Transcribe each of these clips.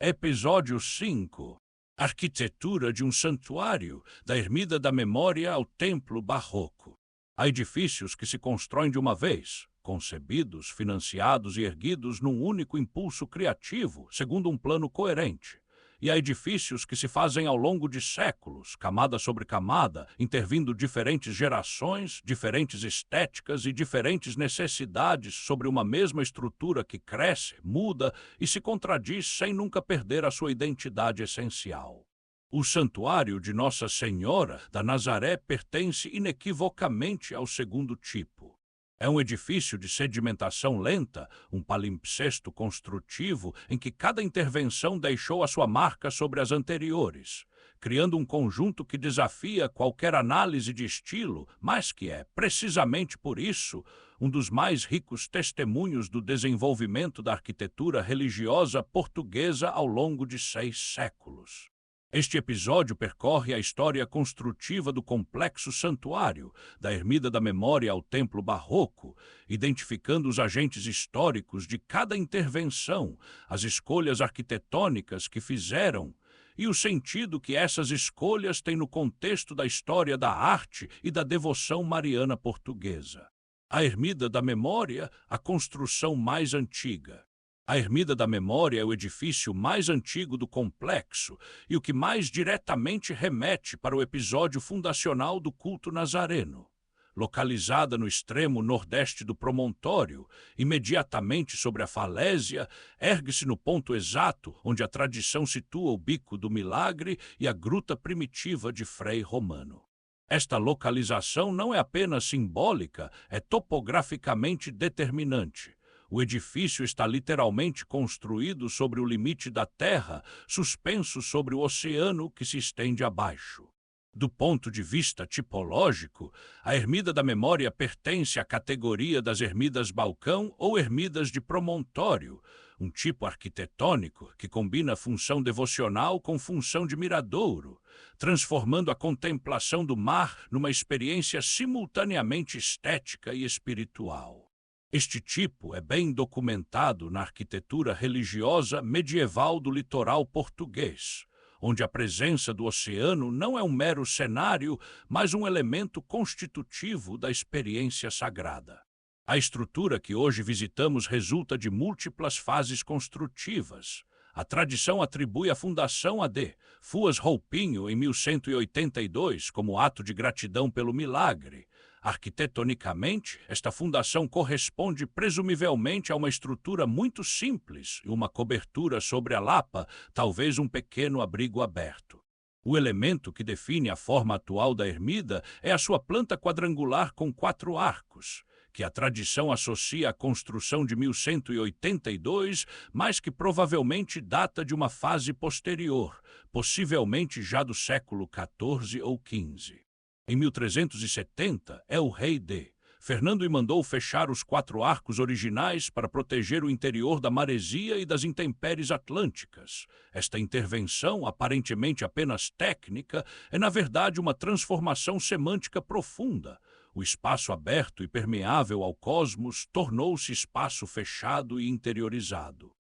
Episódio 5. Arquitetura de um santuário, da ermida da memória ao templo barroco. Há edifícios que se constroem de uma vez, concebidos, financiados e erguidos num único impulso criativo, segundo um plano coerente. E há edifícios que se fazem ao longo de séculos, camada sobre camada, intervindo diferentes gerações, diferentes estéticas e diferentes necessidades sobre uma mesma estrutura que cresce, muda e se contradiz sem nunca perder a sua identidade essencial. O santuário de Nossa Senhora da Nazaré pertence inequivocamente ao segundo tipo. É um edifício de sedimentação lenta, um palimpsesto construtivo em que cada intervenção deixou a sua marca sobre as anteriores, criando um conjunto que desafia qualquer análise de estilo, mas que é, precisamente por isso, um dos mais ricos testemunhos do desenvolvimento da arquitetura religiosa portuguesa ao longo de 6 séculos. Este episódio percorre a história construtiva do complexo santuário, da ermida da memória ao templo barroco, identificando os agentes históricos de cada intervenção, as escolhas arquitetônicas que fizeram e o sentido que essas escolhas têm no contexto da história da arte e da devoção mariana portuguesa. A ermida da memória, a construção mais antiga. A Ermida da Memória é o edifício mais antigo do complexo e o que mais diretamente remete para o episódio fundacional do culto nazareno. Localizada no extremo nordeste do promontório, imediatamente sobre a falésia, ergue-se no ponto exato onde a tradição situa o Bico do Milagre e a gruta primitiva de Frei Romano. Esta localização não é apenas simbólica, é topograficamente determinante. O edifício está literalmente construído sobre o limite da terra, suspenso sobre o oceano que se estende abaixo. Do ponto de vista tipológico, a Ermida da Memória pertence à categoria das ermidas balcão ou ermidas de promontório, um tipo arquitetônico que combina função devocional com função de miradouro, transformando a contemplação do mar numa experiência simultaneamente estética e espiritual. Este tipo é bem documentado na arquitetura religiosa medieval do litoral português, onde a presença do oceano não é um mero cenário, mas um elemento constitutivo da experiência sagrada. A estrutura que hoje visitamos resulta de múltiplas fases construtivas. A tradição atribui a fundação a D. Fuas Roupinho em 1182 como ato de gratidão pelo milagre. Arquitetonicamente, esta fundação corresponde presumivelmente a uma estrutura muito simples e uma cobertura sobre a lapa, talvez um pequeno abrigo aberto. O elemento que define a forma atual da ermida é a sua planta quadrangular com 4 arcos, que a tradição associa à construção de 1182, mas que provavelmente data de uma fase posterior, possivelmente já do século XIV ou XV. Em 1370, é o rei D. Fernando mandou fechar os 4 arcos originais para proteger o interior da maresia e das intempéries atlânticas. Esta intervenção, aparentemente apenas técnica, é na verdade uma transformação semântica profunda. O espaço aberto e permeável ao cosmos tornou-se espaço fechado e interiorizado.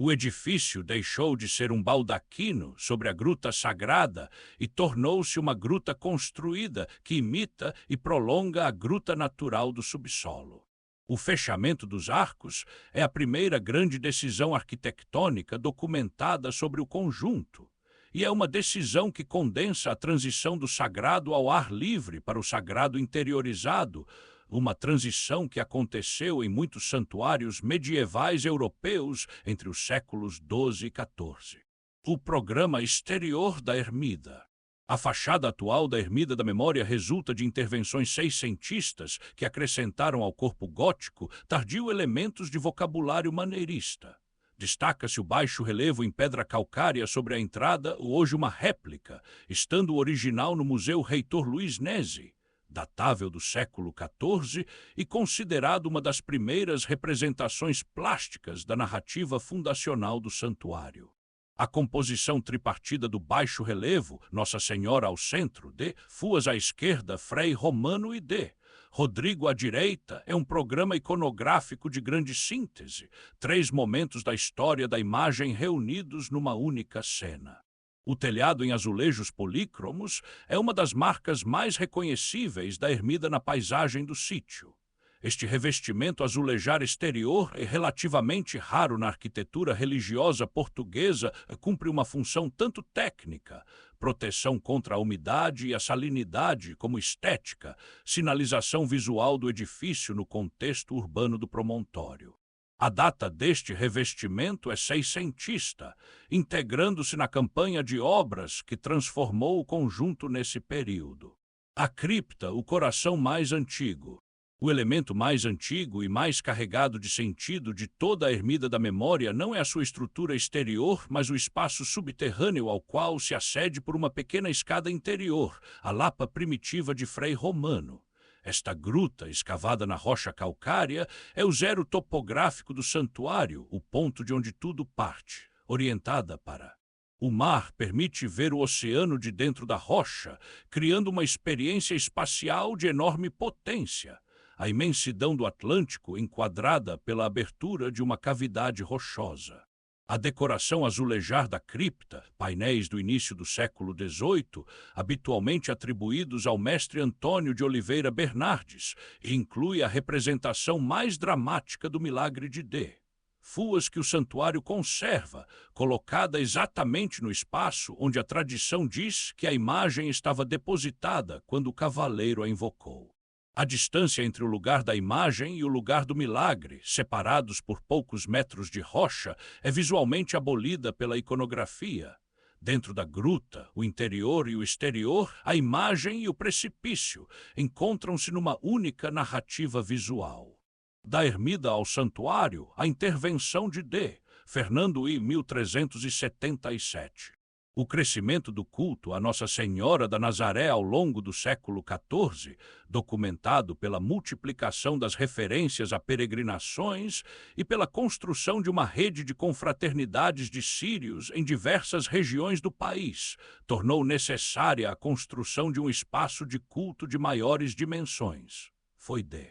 O edifício deixou de ser um baldaquino sobre a gruta sagrada e tornou-se uma gruta construída que imita e prolonga a gruta natural do subsolo. O fechamento dos arcos é a primeira grande decisão arquitetônica documentada sobre o conjunto, e é uma decisão que condensa a transição do sagrado ao ar livre para o sagrado interiorizado, uma transição que aconteceu em muitos santuários medievais europeus entre os séculos XII e XIV. O programa exterior da ermida. A fachada atual da Ermida da Memória resulta de intervenções seiscentistas que acrescentaram ao corpo gótico tardio elementos de vocabulário maneirista. Destaca-se o baixo relevo em pedra calcária sobre a entrada, hoje uma réplica, estando o original no Museu Reitor Luiz Nesi, datável do século XIV e considerado uma das primeiras representações plásticas da narrativa fundacional do santuário. A composição tripartida do baixo relevo, Nossa Senhora ao centro, D, Fuas à esquerda, Frei Romano e D, Rodrigo à direita é um programa iconográfico de grande síntese, 3 momentos da história da imagem reunidos numa única cena. O telhado em azulejos polícromos é uma das marcas mais reconhecíveis da ermida na paisagem do sítio. Este revestimento azulejar exterior é relativamente raro na arquitetura religiosa portuguesa, cumpre uma função tanto técnica, proteção contra a umidade e a salinidade, como estética, sinalização visual do edifício no contexto urbano do promontório. A data deste revestimento é seiscentista, integrando-se na campanha de obras que transformou o conjunto nesse período. A cripta, o coração mais antigo. O elemento mais antigo e mais carregado de sentido de toda a ermida da memória não é a sua estrutura exterior, mas o espaço subterrâneo ao qual se acede por uma pequena escada interior, a lapa primitiva de Frei Romano. Esta gruta, escavada na rocha calcária, é o zero topográfico do santuário, o ponto de onde tudo parte, orientada para o mar permite ver o oceano de dentro da rocha, criando uma experiência espacial de enorme potência. A imensidão do Atlântico enquadrada pela abertura de uma cavidade rochosa. A decoração azulejar da cripta, painéis do início do século XVIII, habitualmente atribuídos ao mestre Antônio de Oliveira Bernardes, inclui a representação mais dramática do milagre de D. Fuas que o santuário conserva, colocada exatamente no espaço onde a tradição diz que a imagem estava depositada quando o cavaleiro a invocou. A distância entre o lugar da imagem e o lugar do milagre, separados por poucos metros de rocha, é visualmente abolida pela iconografia. Dentro da gruta, o interior e o exterior, a imagem e o precipício encontram-se numa única narrativa visual. Da ermida ao santuário, a intervenção de D. Fernando I, 1377. O crescimento do culto a Nossa Senhora da Nazaré ao longo do século XIV, documentado pela multiplicação das referências a peregrinações e pela construção de uma rede de confraternidades de sírios em diversas regiões do país, tornou necessária a construção de um espaço de culto de maiores dimensões. Foi D.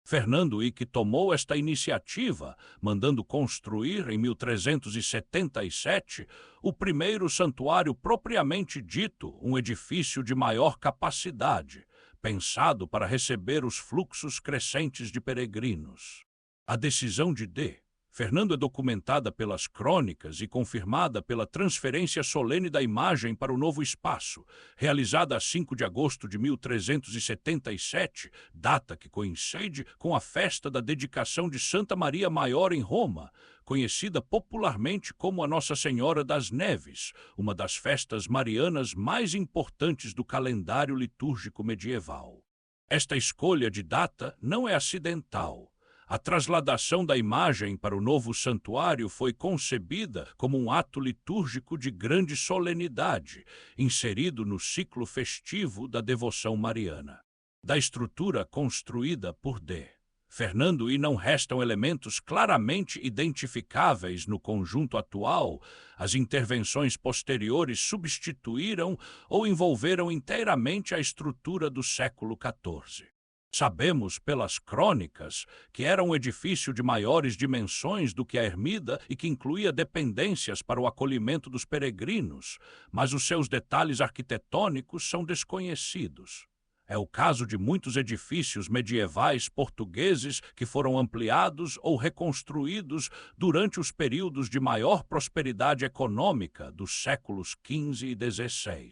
Fernando I que tomou esta iniciativa, mandando construir, em 1377, o primeiro santuário propriamente dito, um edifício de maior capacidade, pensado para receber os fluxos crescentes de peregrinos. A decisão de D. Fernando é documentada pelas crônicas e confirmada pela transferência solene da imagem para o novo espaço, realizada a 5 de agosto de 1377, data que coincide com a festa da dedicação de Santa Maria Maior em Roma, conhecida popularmente como a Nossa Senhora das Neves, uma das festas marianas mais importantes do calendário litúrgico medieval. Esta escolha de data não é acidental. A trasladação da imagem para o novo santuário foi concebida como um ato litúrgico de grande solenidade, inserido no ciclo festivo da devoção mariana. Da estrutura construída por D. Fernando I não restam elementos claramente identificáveis no conjunto atual. As intervenções posteriores substituíram ou envolveram inteiramente a estrutura do século XIV. Sabemos pelas crônicas que era um edifício de maiores dimensões do que a ermida e que incluía dependências para o acolhimento dos peregrinos, mas os seus detalhes arquitetônicos são desconhecidos. É o caso de muitos edifícios medievais portugueses que foram ampliados ou reconstruídos durante os períodos de maior prosperidade econômica dos séculos XV e XVI.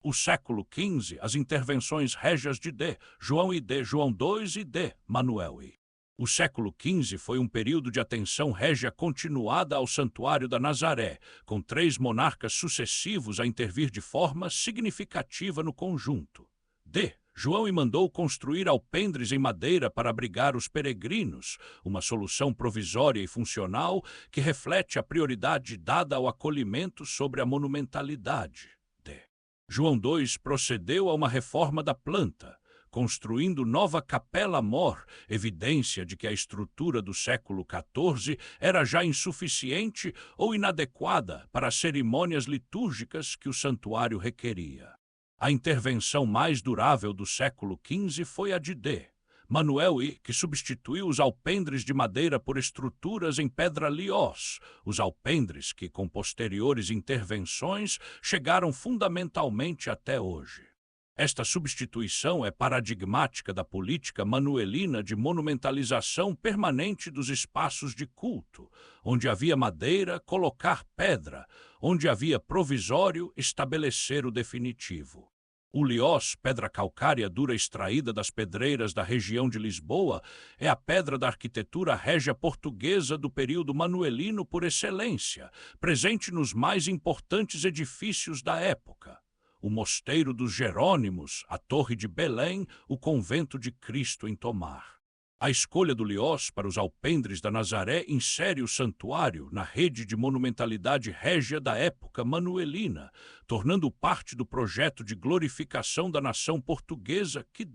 O século XV, as intervenções régias de D. João I D. João II e D. Manuel I. O século XV foi um período de atenção régia continuada ao Santuário da Nazaré, com 3 monarcas sucessivos a intervir de forma significativa no conjunto. D. João I mandou construir alpendres em madeira para abrigar os peregrinos, uma solução provisória e funcional que reflete a prioridade dada ao acolhimento sobre a monumentalidade. João II procedeu a uma reforma da planta, construindo nova capela-mor, evidência de que a estrutura do século XIV era já insuficiente ou inadequada para as cerimônias litúrgicas que o santuário requeria. A intervenção mais durável do século XV foi a de D. Manuel I, que substituiu os alpendres de madeira por estruturas em pedra liós, os alpendres que, com posteriores intervenções, chegaram fundamentalmente até hoje. Esta substituição é paradigmática da política manuelina de monumentalização permanente dos espaços de culto. Onde havia madeira, colocar pedra; onde havia provisório, estabelecer o definitivo. O liós, pedra calcária dura extraída das pedreiras da região de Lisboa, é a pedra da arquitetura régia portuguesa do período manuelino por excelência, presente nos mais importantes edifícios da época. O Mosteiro dos Jerônimos, a Torre de Belém, o Convento de Cristo em Tomar. A escolha do liós para os alpendres da Nazaré insere o santuário na rede de monumentalidade régia da época manuelina, tornando-o parte do projeto de glorificação da nação portuguesa que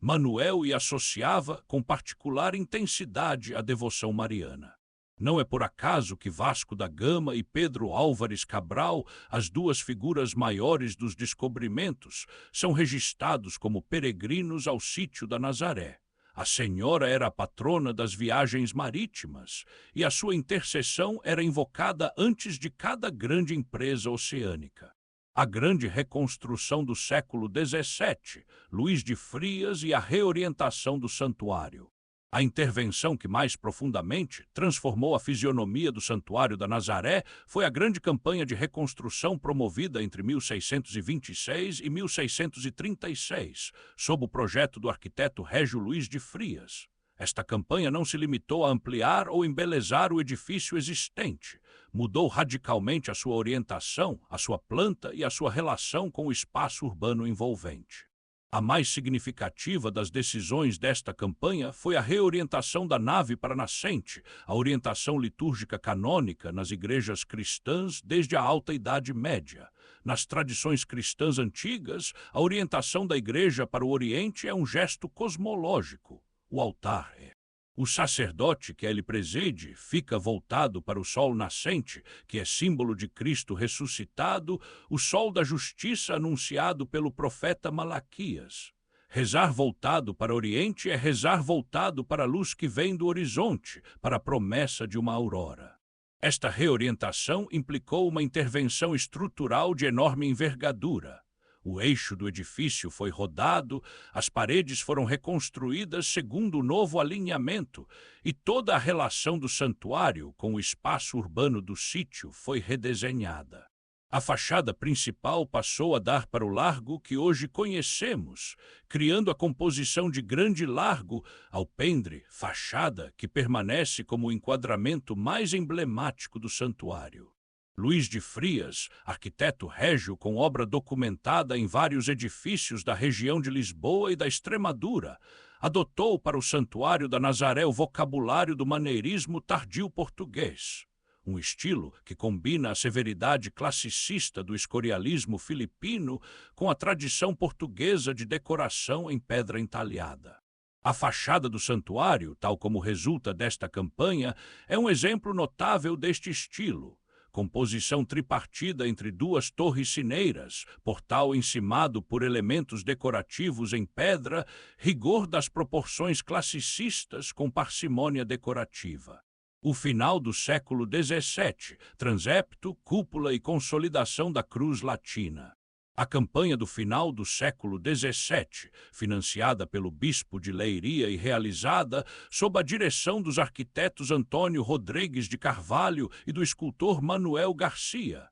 Manuel e associava com particular intensidade a devoção mariana. Não é por acaso que Vasco da Gama e Pedro Álvares Cabral, as duas figuras maiores dos descobrimentos, são registrados como peregrinos ao sítio da Nazaré. A senhora era a patrona das viagens marítimas e a sua intercessão era invocada antes de cada grande empresa oceânica. A grande reconstrução do século XVII, Luís de Frias e a reorientação do santuário. A intervenção que mais profundamente transformou a fisionomia do Santuário da Nazaré foi a grande campanha de reconstrução promovida entre 1626 e 1636, sob o projeto do arquiteto Régio Luís de Frias. Esta campanha não se limitou a ampliar ou embelezar o edifício existente. Mudou radicalmente a sua orientação, a sua planta e a sua relação com o espaço urbano envolvente. A mais significativa das decisões desta campanha foi a reorientação da nave para a nascente, a orientação litúrgica canônica nas igrejas cristãs desde a Alta Idade Média. Nas tradições cristãs antigas, a orientação da igreja para o Oriente é um gesto cosmológico. O altar é. O sacerdote que ele preside fica voltado para o sol nascente, que é símbolo de Cristo ressuscitado, o sol da justiça anunciado pelo profeta Malaquias. Rezar voltado para o Oriente é rezar voltado para a luz que vem do horizonte, para a promessa de uma aurora. Esta reorientação implicou uma intervenção estrutural de enorme envergadura. O eixo do edifício foi rodado, as paredes foram reconstruídas segundo o novo alinhamento e toda a relação do santuário com o espaço urbano do sítio foi redesenhada. A fachada principal passou a dar para o largo que hoje conhecemos, criando a composição de grande largo, alpendre, fachada, que permanece como o enquadramento mais emblemático do santuário. Luís de Frias, arquiteto régio com obra documentada em vários edifícios da região de Lisboa e da Extremadura, adotou para o Santuário da Nazaré o vocabulário do maneirismo tardio português, um estilo que combina a severidade classicista do escorialismo filipino com a tradição portuguesa de decoração em pedra entalhada. A fachada do santuário, tal como resulta desta campanha, é um exemplo notável deste estilo. Composição tripartida entre duas torres sineiras, portal encimado por elementos decorativos em pedra, rigor das proporções classicistas com parcimônia decorativa. O final do século XVII, transepto, cúpula e consolidação da cruz latina. A campanha do final do século XVII, financiada pelo bispo de Leiria e realizada sob a direção dos arquitetos Antônio Rodrigues de Carvalho e do escultor Manuel Garcia,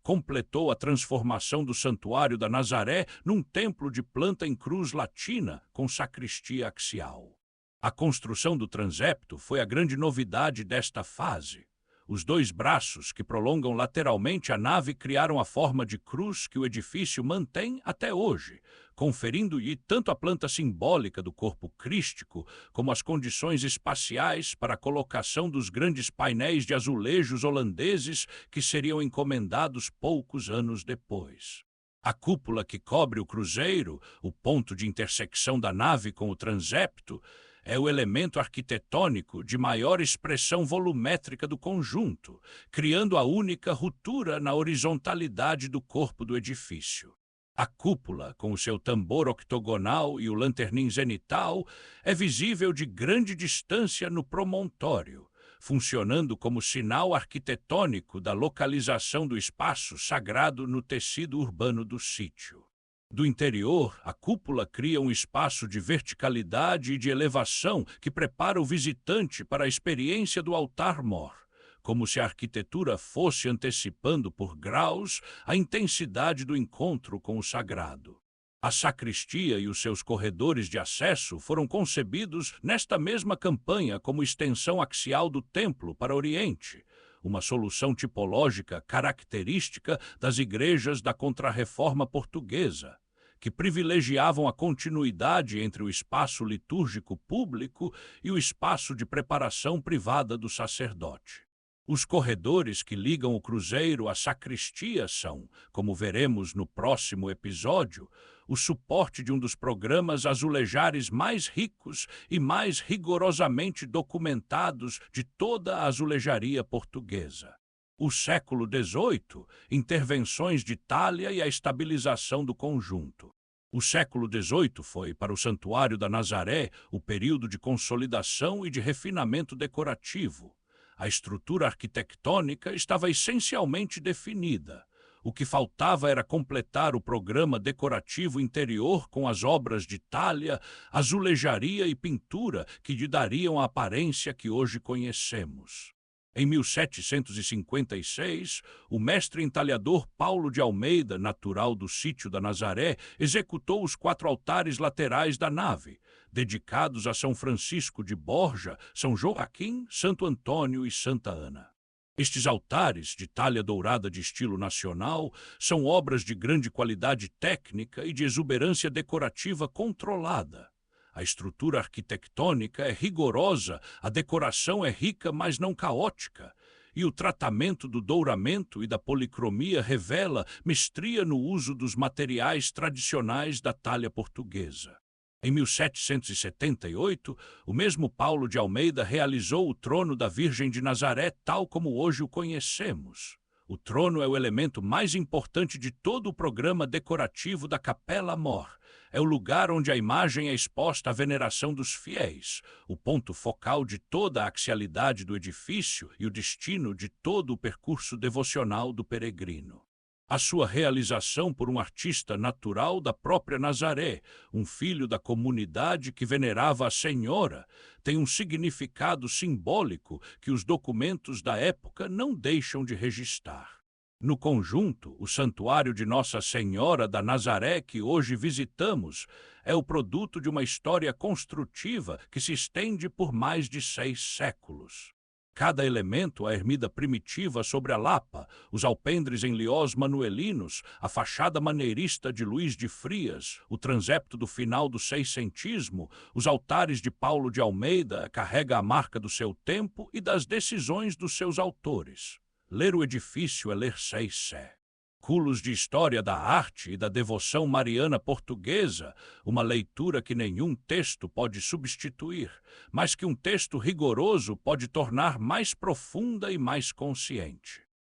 completou a transformação do Santuário da Nazaré num templo de planta em cruz latina com sacristia axial. A construção do transepto foi a grande novidade desta fase. Os dois braços que prolongam lateralmente a nave criaram a forma de cruz que o edifício mantém até hoje, conferindo-lhe tanto a planta simbólica do corpo crístico como as condições espaciais para a colocação dos grandes painéis de azulejos holandeses que seriam encomendados poucos anos depois. A cúpula que cobre o cruzeiro, o ponto de intersecção da nave com o transepto, é o elemento arquitetônico de maior expressão volumétrica do conjunto, criando a única ruptura na horizontalidade do corpo do edifício. A cúpula, com o seu tambor octogonal e o lanternim zenital, é visível de grande distância no promontório, funcionando como sinal arquitetônico da localização do espaço sagrado no tecido urbano do sítio. Do interior, a cúpula cria um espaço de verticalidade e de elevação que prepara o visitante para a experiência do altar-mor, como se a arquitetura fosse antecipando por graus a intensidade do encontro com o sagrado. A sacristia e os seus corredores de acesso foram concebidos nesta mesma campanha como extensão axial do templo para Oriente, uma solução tipológica característica das igrejas da Contra-Reforma portuguesa, que privilegiavam a continuidade entre o espaço litúrgico público e o espaço de preparação privada do sacerdote. Os corredores que ligam o cruzeiro à sacristia são, como veremos no próximo episódio, o suporte de um dos programas azulejares mais ricos e mais rigorosamente documentados de toda a azulejaria portuguesa. O século XVIII, intervenções de Itália e a estabilização do conjunto. O século XVIII foi, para o Santuário da Nazaré, o período de consolidação e de refinamento decorativo. A estrutura arquitetônica estava essencialmente definida. O que faltava era completar o programa decorativo interior com as obras de talha, azulejaria e pintura que lhe dariam a aparência que hoje conhecemos. Em 1756, o mestre entalhador Paulo de Almeida, natural do sítio da Nazaré, executou os 4 altares laterais da nave, dedicados a São Francisco de Borja, São Joaquim, Santo Antônio e Santa Ana. Estes altares, de talha dourada de estilo nacional, são obras de grande qualidade técnica e de exuberância decorativa controlada. A estrutura arquitetônica é rigorosa, a decoração é rica, mas não caótica, e o tratamento do douramento e da policromia revela mestria no uso dos materiais tradicionais da talha portuguesa. Em 1778, o mesmo Paulo de Almeida realizou o trono da Virgem de Nazaré tal como hoje o conhecemos. O trono é o elemento mais importante de todo o programa decorativo da Capela Mor. É o lugar onde a imagem é exposta à veneração dos fiéis, o ponto focal de toda a axialidade do edifício e o destino de todo o percurso devocional do peregrino. A sua realização por um artista natural da própria Nazaré, um filho da comunidade que venerava a Senhora, tem um significado simbólico que os documentos da época não deixam de registrar. No conjunto, o Santuário de Nossa Senhora da Nazaré que hoje visitamos é o produto de uma história construtiva que se estende por mais de 6 séculos. Cada elemento, a ermida primitiva sobre a Lapa, os alpendres em liós manuelinos, a fachada maneirista de Luís de Frias, o transepto do final do seiscentismo, os altares de Paulo de Almeida, carrega a marca do seu tempo e das decisões dos seus autores. Ler o edifício é ler Sei Sé. Culos de história da arte e da devoção mariana portuguesa, uma leitura que nenhum texto pode substituir, mas que um texto rigoroso pode tornar mais profunda e mais consciente.